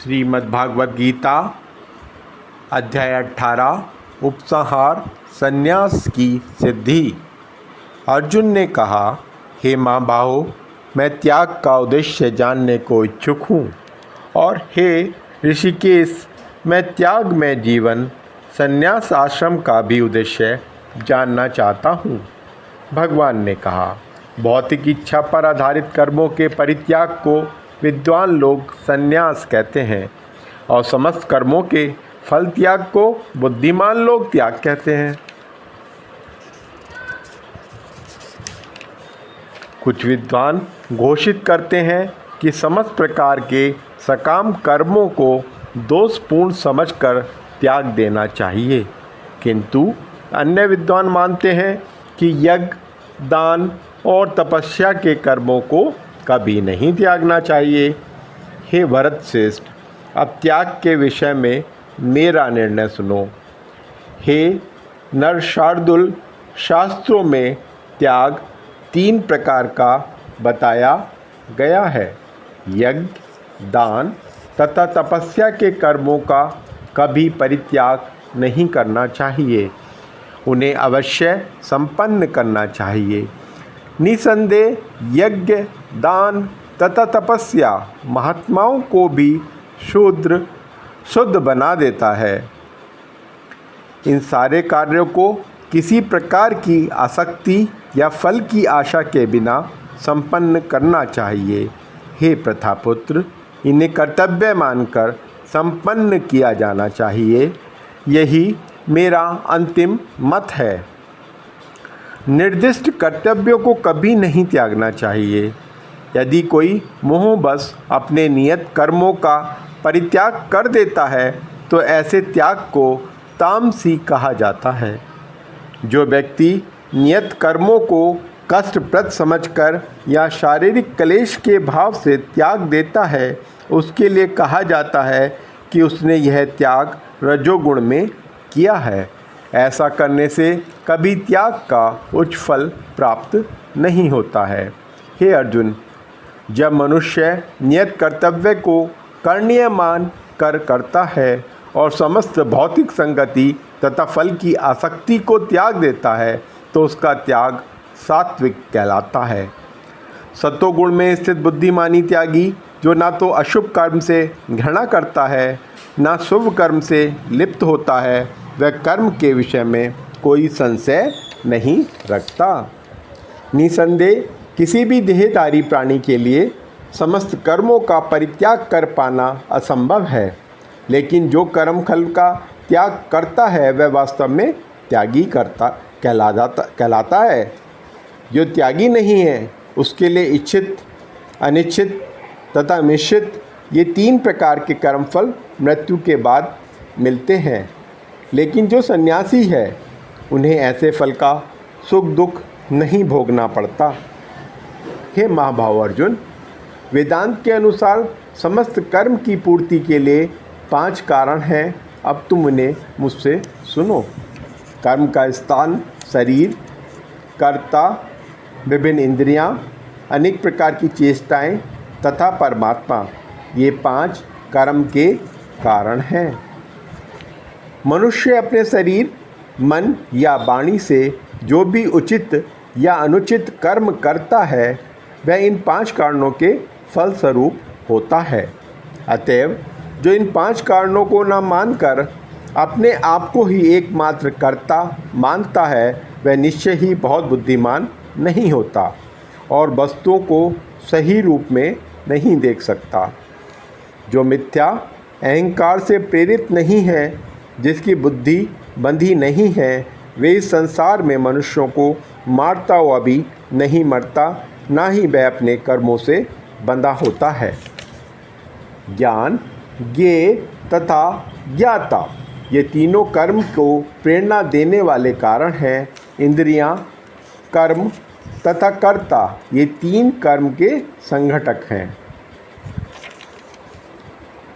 श्रीमद्भागवत गीता अध्याय 18 उपसंहार संन्यास की सिद्धि। अर्जुन ने कहा, हे महाबाहो, मैं त्याग का उद्देश्य जानने को इच्छुक हूँ, और हे ऋषिकेश, मैं त्याग में जीवन संन्यास आश्रम का भी उद्देश्य जानना चाहता हूँ। भगवान ने कहा, भौतिक इच्छा पर आधारित कर्मों के परित्याग को विद्वान लोग संन्यास कहते हैं, और समस्त कर्मों के फल त्याग को बुद्धिमान लोग त्याग कहते हैं। कुछ विद्वान घोषित करते हैं कि समस्त प्रकार के सकाम कर्मों को दोषपूर्ण समझकर त्याग देना चाहिए, किंतु अन्य विद्वान मानते हैं कि यज्ञ, दान और तपस्या के कर्मों को कभी नहीं त्यागना चाहिए। हे भरत श्रेष्ठ, अब त्याग के विषय में मेरा निर्णय सुनो। हे नरशार्दूल, शास्त्रों में त्याग 3 प्रकार का बताया गया है। यज्ञ, दान तथा तपस्या के कर्मों का कभी परित्याग नहीं करना चाहिए, उन्हें अवश्य संपन्न करना चाहिए। निसंदेह यज्ञ, दान तथा तपस्या महात्माओं को भी शुद्ध बना देता है। इन सारे कार्यों को किसी प्रकार की आसक्ति या फल की आशा के बिना संपन्न करना चाहिए। हे प्रथापुत्र, इन्हें कर्तव्य मानकर संपन्न किया जाना चाहिए। यही मेरा अंतिम मत है। निर्दिष्ट कर्तव्यों को कभी नहीं त्यागना चाहिए। यदि कोई मोहवश अपने नियत कर्मों का परित्याग कर देता है तो ऐसे त्याग को तामसी कहा जाता है। जो व्यक्ति नियत कर्मों को कष्टप्रद समझकर या शारीरिक क्लेश के भाव से त्याग देता है, उसके लिए कहा जाता है कि उसने यह त्याग रजोगुण में किया है। ऐसा करने से कभी त्याग का उच्च फल प्राप्त नहीं होता है। हे अर्जुन, जब मनुष्य नियत कर्तव्य को करणीय मान कर करता है और समस्त भौतिक संगति तथा फल की आसक्ति को त्याग देता है तो उसका त्याग सात्विक कहलाता है। सत्वगुण में स्थित बुद्धिमानी त्यागी, जो ना तो अशुभ कर्म से घृणा करता है ना शुभ कर्म से लिप्त होता है, वह कर्म के विषय में कोई संशय नहीं रखता। निसंदेह किसी भी देहधारी प्राणी के लिए समस्त कर्मों का परित्याग कर पाना असंभव है, लेकिन जो कर्म फल का त्याग करता है वह वास्तव में त्यागी कहलाता है। जो त्यागी नहीं है उसके लिए इच्छित, अनिच्छित तथा मिश्रित ये 3 प्रकार के कर्मफल मृत्यु के बाद मिलते हैं, लेकिन जो सन्यासी है उन्हें ऐसे फल का सुख दुख नहीं भोगना पड़ता। हे महाभाव अर्जुन, वेदांत के अनुसार समस्त कर्म की पूर्ति के लिए 5 कारण हैं। अब तुम उन्हें मुझसे सुनो। कर्म का स्थान शरीर, कर्ता, विभिन्न इंद्रियां, अनेक प्रकार की चेष्टाएं तथा परमात्मा, ये 5 कर्म के कारण हैं। मनुष्य अपने शरीर, मन या वाणी से जो भी उचित या अनुचित कर्म करता है वह इन 5 कारणों के फलस्वरूप होता है। अतएव जो इन 5 कारणों को न मानकर अपने आप को ही एकमात्र कर्ता मानता है वह निश्चय ही बहुत बुद्धिमान नहीं होता और वस्तुओं को सही रूप में नहीं देख सकता। जो मिथ्या अहंकार से प्रेरित नहीं है, जिसकी बुद्धि बंधी नहीं है, वे इस संसार में मनुष्यों को मारता हुआ भी नहीं मरता, ना ही वह अपने कर्मों से बंधा होता है। ज्ञान, ज्ञेय तथा ज्ञाता, ये तीनों कर्म को प्रेरणा देने वाले कारण हैं। इंद्रियां, कर्म तथा कर्ता, ये 3 कर्म के संघटक हैं।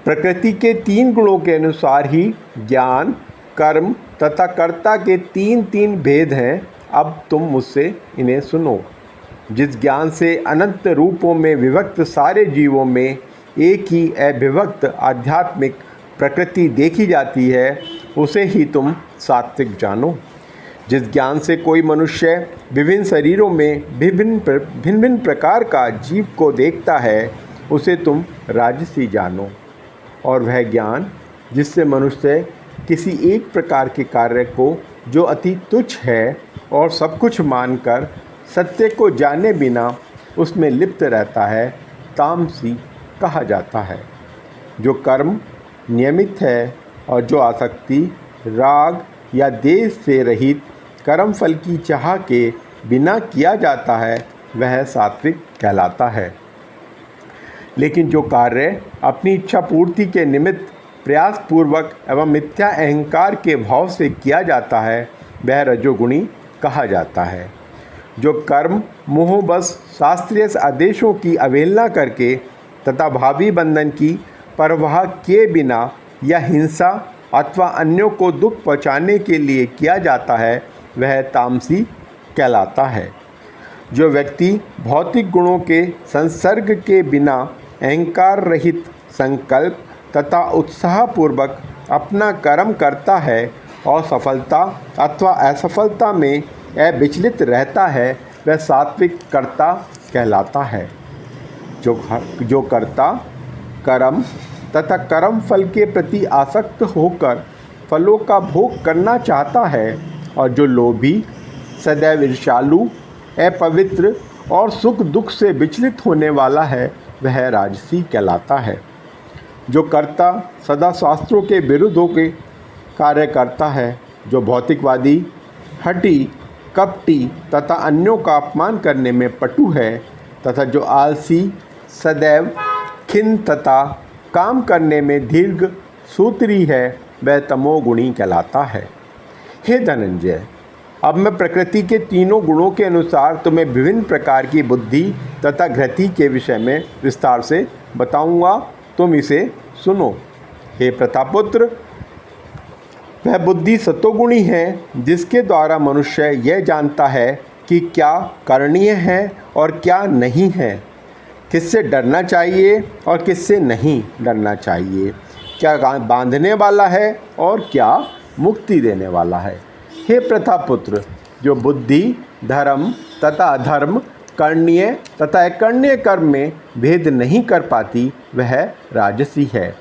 प्रकृति के 3 गुणों के अनुसार ही ज्ञान, कर्म तथा कर्ता के 3 भेद हैं। अब तुम मुझसे इन्हें सुनो। जिस ज्ञान से अनंत रूपों में विभक्त सारे जीवों में एक ही अविभक्त आध्यात्मिक प्रकृति देखी जाती है, उसे ही तुम सात्विक जानो। जिस ज्ञान से कोई मनुष्य विभिन्न शरीरों में भिन्न भिन्न प्रकार का जीव को देखता है, उसे तुम राजसी जानो। और वह ज्ञान जिससे मनुष्य किसी एक प्रकार के कार्य को जो अति तुच्छ है और सब कुछ मानकर सत्य को जाने बिना उसमें लिप्त रहता है, तामसी कहा जाता है। जो कर्म नियमित है और जो आसक्ति, राग या देश से रहित कर्म फल की चाह के बिना किया जाता है, वह सात्विक कहलाता है। लेकिन जो कार्य अपनी इच्छा पूर्ति के निमित्त प्रयासपूर्वक एवं मिथ्या अहंकार के भाव से किया जाता है, वह रजोगुणी कहा जाता है। जो कर्म मोहबस शास्त्रीय आदेशों की अवहेलना करके तथा भावी बंधन की परवाह किए बिना या हिंसा अथवा अन्यों को दुख पहुँचाने के लिए किया जाता है, वह तामसी कहलाता है। जो व्यक्ति भौतिक गुणों के संसर्ग के बिना अहंकार रहित संकल्प तथा उत्साहपूर्वक अपना कर्म करता है और सफलता अथवा असफलता में अविचलित रहता है, वह सात्विक कर्ता कहलाता है। जो कर्ता कर्म तथा कर्म फल के प्रति आसक्त होकर फलों का भोग करना चाहता है और जो लोभी, सदैव ईर्ष्यालु, अपवित्र और सुख दुख से विचलित होने वाला है, वह राजसी कहलाता है। जो कर्ता सदा शास्त्रों के विरुद्ध होकर कार्य करता है, जो भौतिकवादी, हठी, कपटी तथा अन्यों का अपमान करने में पटु है तथा जो आलसी, सदैव खिन्न तथा काम करने में दीर्घ सूत्री है, वह तमोगुणी कहलाता है। हे धनंजय, अब मैं प्रकृति के तीनों गुणों के अनुसार तुम्हें विभिन्न प्रकार की बुद्धि तथा घृति के विषय में विस्तार से बताऊंगा, तुम इसे सुनो। हे प्रतापपुत्र, वह बुद्धि सतोगुणी है जिसके द्वारा मनुष्य यह जानता है कि क्या करणीय है और क्या नहीं है, किससे डरना चाहिए और किससे नहीं डरना चाहिए, क्या बांधने वाला है और क्या मुक्ति देने वाला है। हे प्रतापपुत्र, जो बुद्धि धर्म तथा अधर्म, करणीय तथा अकरणीय कर्म में भेद नहीं कर पाती, वह राजसी है।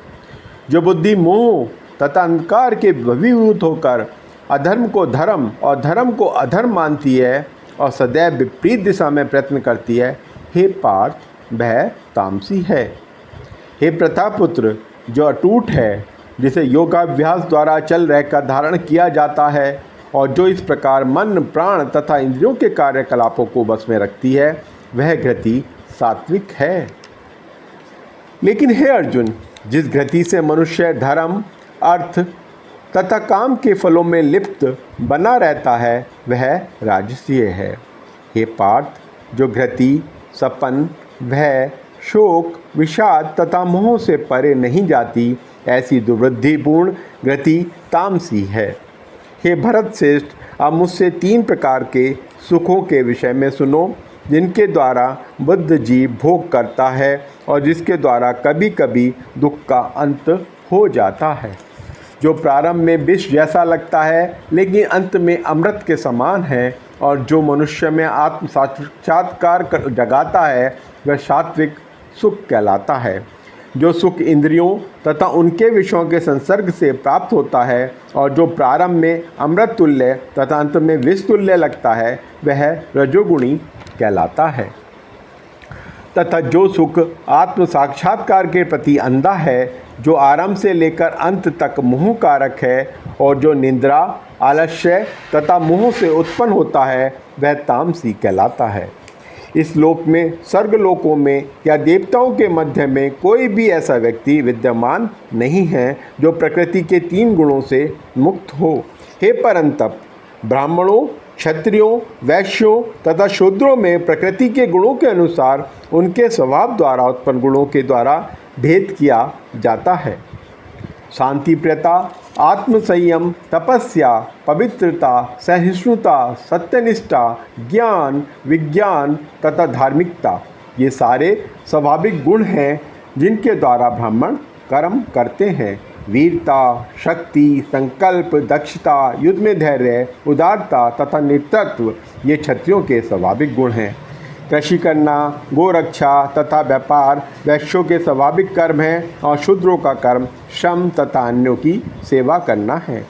जो बुद्धि मोह तथा अंधकार के भवीभूत होकर अधर्म को धर्म और धर्म को अधर्म मानती है और सदैव विपरीत दिशा में प्रयत्न करती है, हे पार्थ, वह तामसी है। हे प्रतापपुत्र, जो अटूट है, जिसे योगाभ्यास द्वारा चल रहकर धारण किया जाता है और जो इस प्रकार मन, प्राण तथा इंद्रियों के कार्यकलापों को बस में रखती है, वह घृति सात्विक है। लेकिन हे अर्जुन, जिस घृति से मनुष्य धर्म, अर्थ तथा काम के फलों में लिप्त बना रहता है, वह राजसीय है। हे पार्थ, जो घृति सपन, भय, शोक, विषाद तथा मोह से परे नहीं जाती, ऐसी दुर्वृद्धिपूर्ण घृति तामसी है। हे भरत श्रेष्ठ, अब मुझसे 3 प्रकार के सुखों के विषय में सुनो, जिनके द्वारा बुद्ध जीव भोग करता है और जिसके द्वारा कभी कभी दुख का अंत हो जाता है। जो प्रारंभ में विष जैसा लगता है लेकिन अंत में अमृत के समान है और जो मनुष्य में आत्म साक्षात्कार जगाता है, वह सात्विक सुख कहलाता है। जो सुख इंद्रियों तथा उनके विषयों के संसर्ग से प्राप्त होता है और जो प्रारंभ में अमृत तुल्य तथा अंत में विष तुल्य लगता है, वह रजोगुणी कहलाता है। तथा जो सुख आत्म साक्षात्कार के प्रति अंधा है, जो आरंभ से लेकर अंत तक मोह कारक है और जो निद्रा, आलस्य तथा मोह से उत्पन्न होता है, वह तामसी कहलाता है। इस लोक में, स्वर्गलोकों में या देवताओं के मध्य में कोई भी ऐसा व्यक्ति विद्यमान नहीं है जो प्रकृति के 3 गुणों से मुक्त हो। हे परंतप, ब्राह्मणों, क्षत्रियों, वैश्यों तथा शूद्रों में प्रकृति के गुणों के अनुसार उनके स्वभाव द्वारा उत्पन्न गुणों के द्वारा भेद किया जाता है। शांति प्रियता, आत्मसंयम, तपस्या, पवित्रता, सहिष्णुता, सत्यनिष्ठा, ज्ञान, विज्ञान तथा धार्मिकता, ये सारे स्वाभाविक गुण हैं जिनके द्वारा ब्राह्मण कर्म करते हैं। वीरता, शक्ति, संकल्प, दक्षता, युद्ध में धैर्य, उदारता तथा नेतृत्व ये क्षत्रियों के स्वाभाविक गुण हैं। कृषि करना, गोरक्षा तथा व्यापार वैश्यों के स्वाभाविक कर्म हैं और शूद्रों का कर्म श्रम तथा अन्यों की सेवा करना है।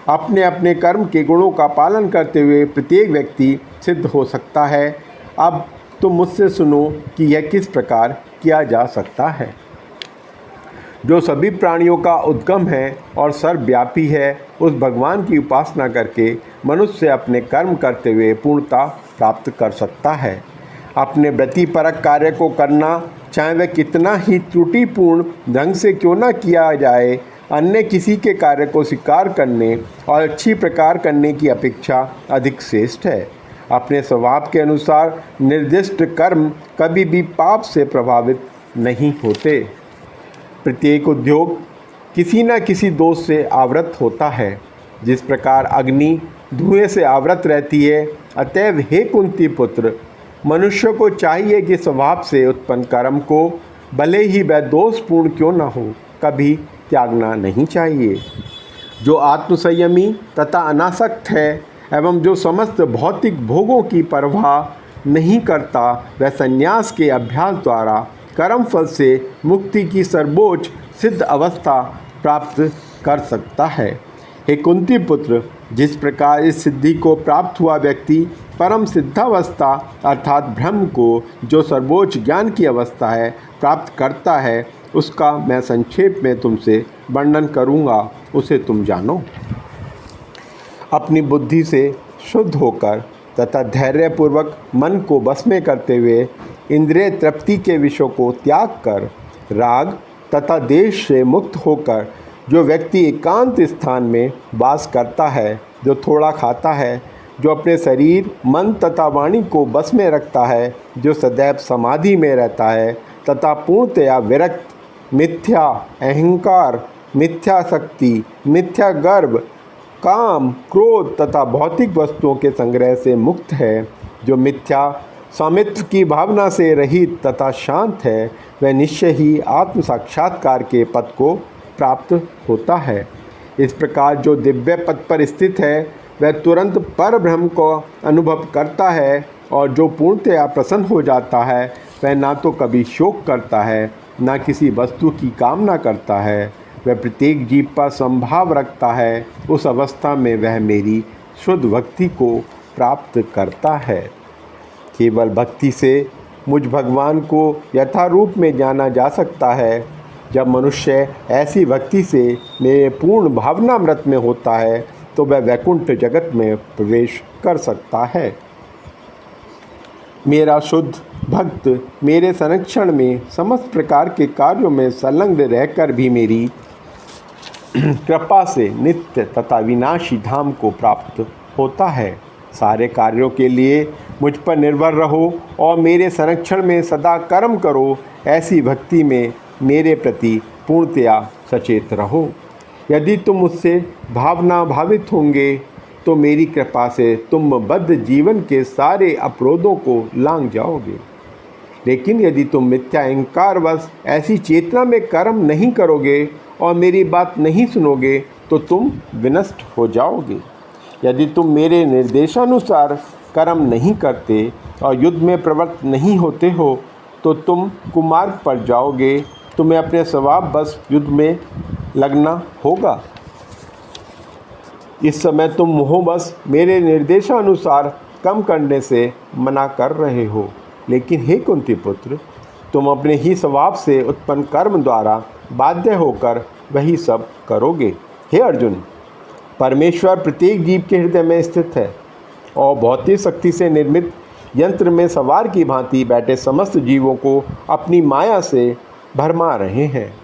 अपने अपने कर्म के गुणों का पालन करते हुए प्रत्येक व्यक्ति सिद्ध हो सकता है। अब तुम मुझसे सुनो कि यह किस प्रकार किया जा सकता है। जो सभी प्राणियों का उद्गम है और सर्वव्यापी है, उस भगवान की उपासना करके मनुष्य अपने कर्म करते हुए पूर्णता प्राप्त कर सकता है। अपने वृत्तिपरक कार्य को करना, चाहे वह कितना ही त्रुटिपूर्ण ढंग से क्यों न किया जाए, अन्य किसी के कार्य को स्वीकार करने और अच्छी प्रकार करने की अपेक्षा अधिक श्रेष्ठ है। अपने स्वभाव के अनुसार निर्दिष्ट कर्म कभी भी पाप से प्रभावित नहीं होते। प्रत्येक उद्योग किसी न किसी दोष से आवृत होता है। जिस प्रकार अग्नि धुएं से आवृत रहती है, अतएव हे कुंती पुत्र, मनुष्य को चाहिए कि स्वभाव से उत्पन्न कर्म को, भले ही वह दोषपूर्ण क्यों न हो, कभी त्यागना नहीं चाहिए। जो आत्मसंयमी तथा अनासक्त है एवं जो समस्त भौतिक भोगों की परवाह नहीं करता, वह संन्यास के अभ्यास द्वारा कर्मफल से मुक्ति की सर्वोच्च सिद्ध अवस्था प्राप्त कर सकता है। हे कुंती पुत्र, जिस प्रकार इस सिद्धि को प्राप्त हुआ व्यक्ति परम सिद्धावस्था अर्थात ब्रह्म को, जो सर्वोच्च ज्ञान की अवस्था है, प्राप्त करता है, उसका मैं संक्षेप में तुमसे वर्णन करूँगा, उसे तुम जानो। अपनी बुद्धि से शुद्ध होकर तथा धैर्यपूर्वक मन को बस में करते हुए इंद्रिय तृप्ति के विषयों को त्याग कर, राग तथा देश से मुक्त होकर जो व्यक्ति एकांत स्थान में वास करता है, जो थोड़ा खाता है, जो अपने शरीर, मन तथा वाणी को बस में रखता है, जो सदैव समाधि में रहता है तथा पूर्णतया विरक्त, मिथ्या अहंकार, मिथ्या शक्ति, मिथ्या गर्व, काम, क्रोध तथा भौतिक वस्तुओं के संग्रह से मुक्त है, जो मिथ्या स्वामित्व की भावना से रहित तथा शांत है, वह निश्चय ही आत्म साक्षात्कार के पद को प्राप्त होता है। इस प्रकार जो दिव्य पद पर स्थित है, वह तुरंत पर ब्रह्म को अनुभव करता है, और जो पूर्णतया प्रसन्न हो जाता है, वह ना तो कभी शोक करता है, ना किसी वस्तु की कामना करता है, वह प्रत्येक जीव पर संभाव रखता है। उस अवस्था में वह मेरी शुद्ध भक्ति को प्राप्त करता है। केवल भक्ति से मुझ भगवान को यथारूप में जाना जा सकता है। जब मनुष्य ऐसी भक्ति से मेरे पूर्ण भावनामृत में होता है, तो वह वैकुंठ जगत में प्रवेश कर सकता है। मेरा शुद्ध भक्त मेरे संरक्षण में समस्त प्रकार के कार्यों में संलग्न रहकर भी मेरी कृपा से नित्य तथा विनाशी धाम को प्राप्त होता है। सारे कार्यों के लिए मुझ पर निर्भर रहो और मेरे संरक्षण में सदा कर्म करो। ऐसी भक्ति में मेरे प्रति पूर्णतया सचेत रहो। यदि तुम मुझसे भावना भावित होंगे, तो मेरी कृपा से तुम बद्ध जीवन के सारे अपरोधों को लांघ जाओगे। लेकिन यदि तुम मिथ्या अहंकारवश ऐसी चेतना में कर्म नहीं करोगे और मेरी बात नहीं सुनोगे, तो तुम विनष्ट हो जाओगे। यदि तुम मेरे निर्देशानुसार कर्म नहीं करते और युद्ध में प्रवृत्त नहीं होते हो, तो तुम कुमार्ग पर जाओगे। तुम्हें अपने स्वभाव बस युद्ध में लगना होगा। इस समय तुम मोहवश मेरे निर्देशानुसार कर्म करने से मना कर रहे हो। लेकिन हे कुंती पुत्र, तुम अपने ही स्वभाव से उत्पन्न कर्म द्वारा बाध्य होकर वही सब करोगे। हे अर्जुन, परमेश्वर प्रत्येक जीव के हृदय में स्थित है और भौतिक शक्ति से निर्मित यंत्र में सवार की भांति बैठे समस्त जीवों को अपनी माया से भरमा रहे हैं।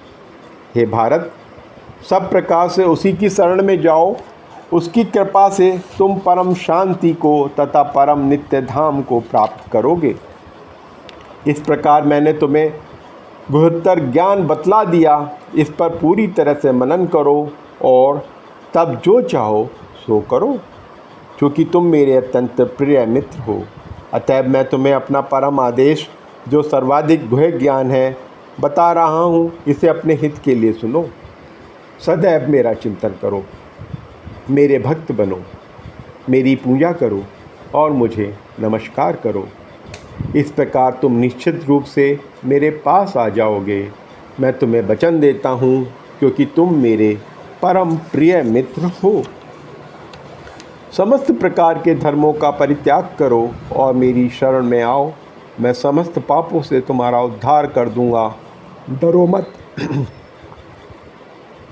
हे भारत, सब प्रकार से उसी की शरण में जाओ। उसकी कृपा से तुम परम शांति को तथा परम नित्य धाम को प्राप्त करोगे। इस प्रकार मैंने तुम्हें गुह्यतर ज्ञान बतला दिया। इस पर पूरी तरह से मनन करो और तब जो चाहो सो करो, क्योंकि तुम मेरे अत्यंत प्रिय मित्र हो। अतएव मैं तुम्हें अपना परम आदेश, जो सर्वाधिक गुह्य ज्ञान है, बता रहा हूँ, इसे अपने हित के लिए सुनो। सदैव मेरा चिंतन करो, मेरे भक्त बनो, मेरी पूजा करो और मुझे नमस्कार करो। इस प्रकार तुम निश्चित रूप से मेरे पास आ जाओगे। मैं तुम्हें वचन देता हूँ, क्योंकि तुम मेरे परम प्रिय मित्र हो। समस्त प्रकार के धर्मों का परित्याग करो और मेरी शरण में आओ। मैं समस्त पापों से तुम्हारा उद्धार कर दूंगा। डरो मत।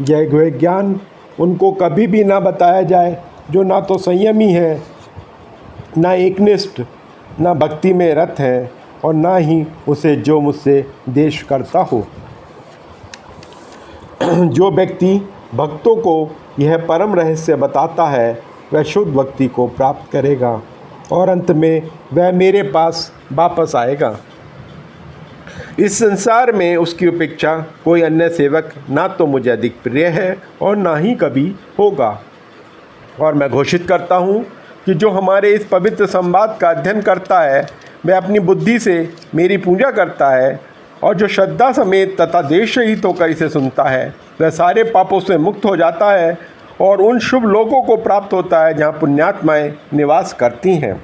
यह ज्ञान उनको कभी भी ना बताया जाए जो ना तो संयमी है, ना एकनिष्ठ, ना भक्ति में रत है, और ना ही उसे जो मुझसे द्वेष करता हो। जो व्यक्ति भक्तों को यह परम रहस्य बताता है, वह शुद्ध भक्ति को प्राप्त करेगा और अंत में वह मेरे पास वापस आएगा। इस संसार में उसकी अपेक्षा कोई अन्य सेवक ना तो मुझे अधिक प्रिय है और ना ही कभी होगा। और मैं घोषित करता हूँ कि जो हमारे इस पवित्र संवाद का अध्ययन करता है, वह अपनी बुद्धि से मेरी पूजा करता है, और जो श्रद्धा समेत तथा देश रहित होकर इसे सुनता है, वह सारे पापों से मुक्त हो जाता है और उन शुभ लोकों को प्राप्त होता है जहाँ पुण्यात्माएं निवास करती हैं।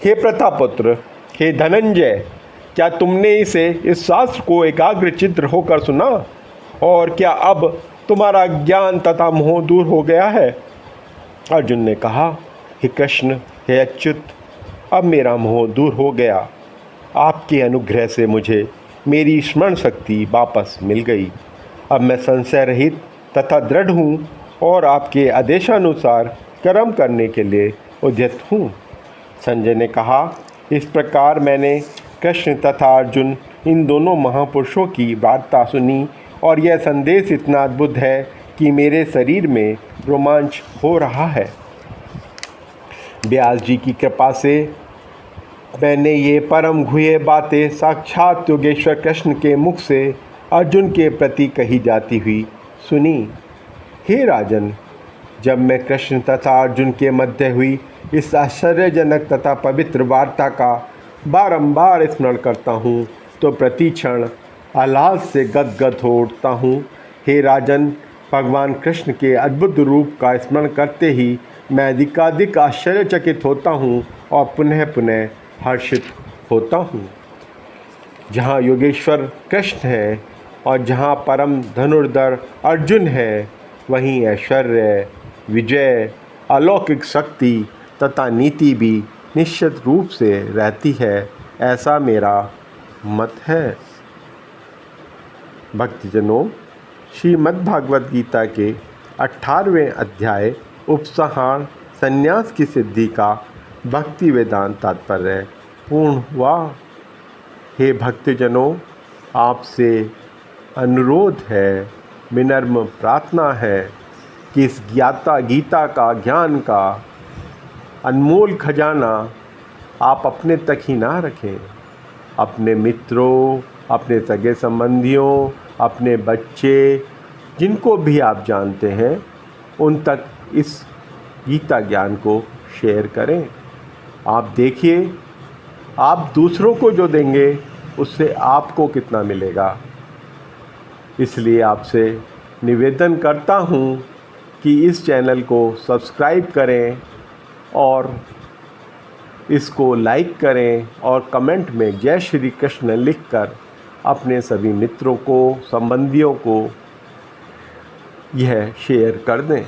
हे प्रतापपुत्र, हे धनंजय, क्या तुमने इस शास्त्र को एकाग्र चित्त होकर सुना? और क्या अब तुम्हारा ज्ञान तथा मोह दूर हो गया है? अर्जुन ने कहा, हे कृष्ण, हे अच्युत, अब मेरा मोह दूर हो गया। आपके अनुग्रह से मुझे मेरी स्मरण शक्ति वापस मिल गई। अब मैं संशय रहित तथा दृढ़ हूँ और आपके आदेशानुसार कर्म करने के लिए उद्यत हूँ। संजय ने कहा, इस प्रकार मैंने कृष्ण तथा अर्जुन इन दोनों महापुरुषों की वार्ता सुनी और यह संदेश इतना अद्भुत है कि मेरे शरीर में रोमांच हो रहा है। व्यास जी की कृपा से मैंने ये परम गुह्य बातें साक्षात योगेश्वर कृष्ण के मुख से अर्जुन के प्रति कही जाती हुई सुनी। हे राजन, जब मैं कृष्ण तथा अर्जुन के मध्य हुई इस आश्चर्यजनक तथा पवित्र वार्ता का बारंबार स्मरण करता हूँ तो प्रति क्षण आह्लाद से गदगद हो उठता हूँ। हे राजन, भगवान कृष्ण के अद्भुत रूप का स्मरण करते ही मैं अधिकाधिक आश्चर्यचकित होता हूँ और पुनः पुनः हर्षित होता हूँ। जहाँ योगेश्वर कृष्ण है और जहाँ परम धनुर्धर अर्जुन है, वहीं ऐश्वर्य, विजय, अलौकिक शक्ति तथा नीति भी निश्चित रूप से रहती है, ऐसा मेरा मत है। भक्तजनों, श्रीमद्भागवत गीता के 18वें अध्याय उपसंहार संन्यास की सिद्धि का भक्ति वेदांत तात्पर्य पूर्ण हुआ। हे भक्तजनों, आपसे अनुरोध है, विनम्र प्रार्थना है कि इस गीता का ज्ञान का अनमोल खजाना आप अपने तक ही ना रखें। अपने मित्रों, अपने सगे संबंधियों, अपने बच्चे, जिनको भी आप जानते हैं, उन तक इस गीता ज्ञान को शेयर करें। आप देखिए, आप दूसरों को जो देंगे उससे आपको कितना मिलेगा। इसलिए आपसे निवेदन करता हूँ कि इस चैनल को सब्सक्राइब करें और इसको लाइक करें और कमेंट में जय श्री कृष्ण लिखकर अपने सभी मित्रों को, संबंधियों को यह शेयर कर दें।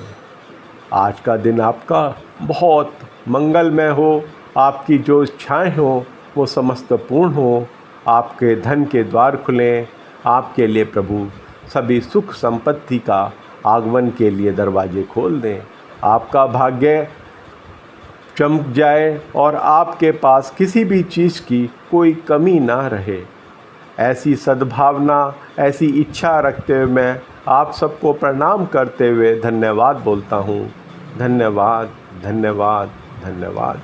आज का दिन आपका बहुत मंगलमय हो। आपकी जो इच्छाएं हों वो समस्त पूर्ण हो। आपके धन के द्वार खुलें। आपके लिए प्रभु सभी सुख संपत्ति का आगमन के लिए दरवाजे खोल दें। आपका भाग्य चमक जाए और आपके पास किसी भी चीज़ की कोई कमी ना रहे। ऐसी सद्भावना, ऐसी इच्छा रखते हुए मैं आप सबको प्रणाम करते हुए धन्यवाद बोलता हूँ। धन्यवाद, धन्यवाद, धन्यवाद।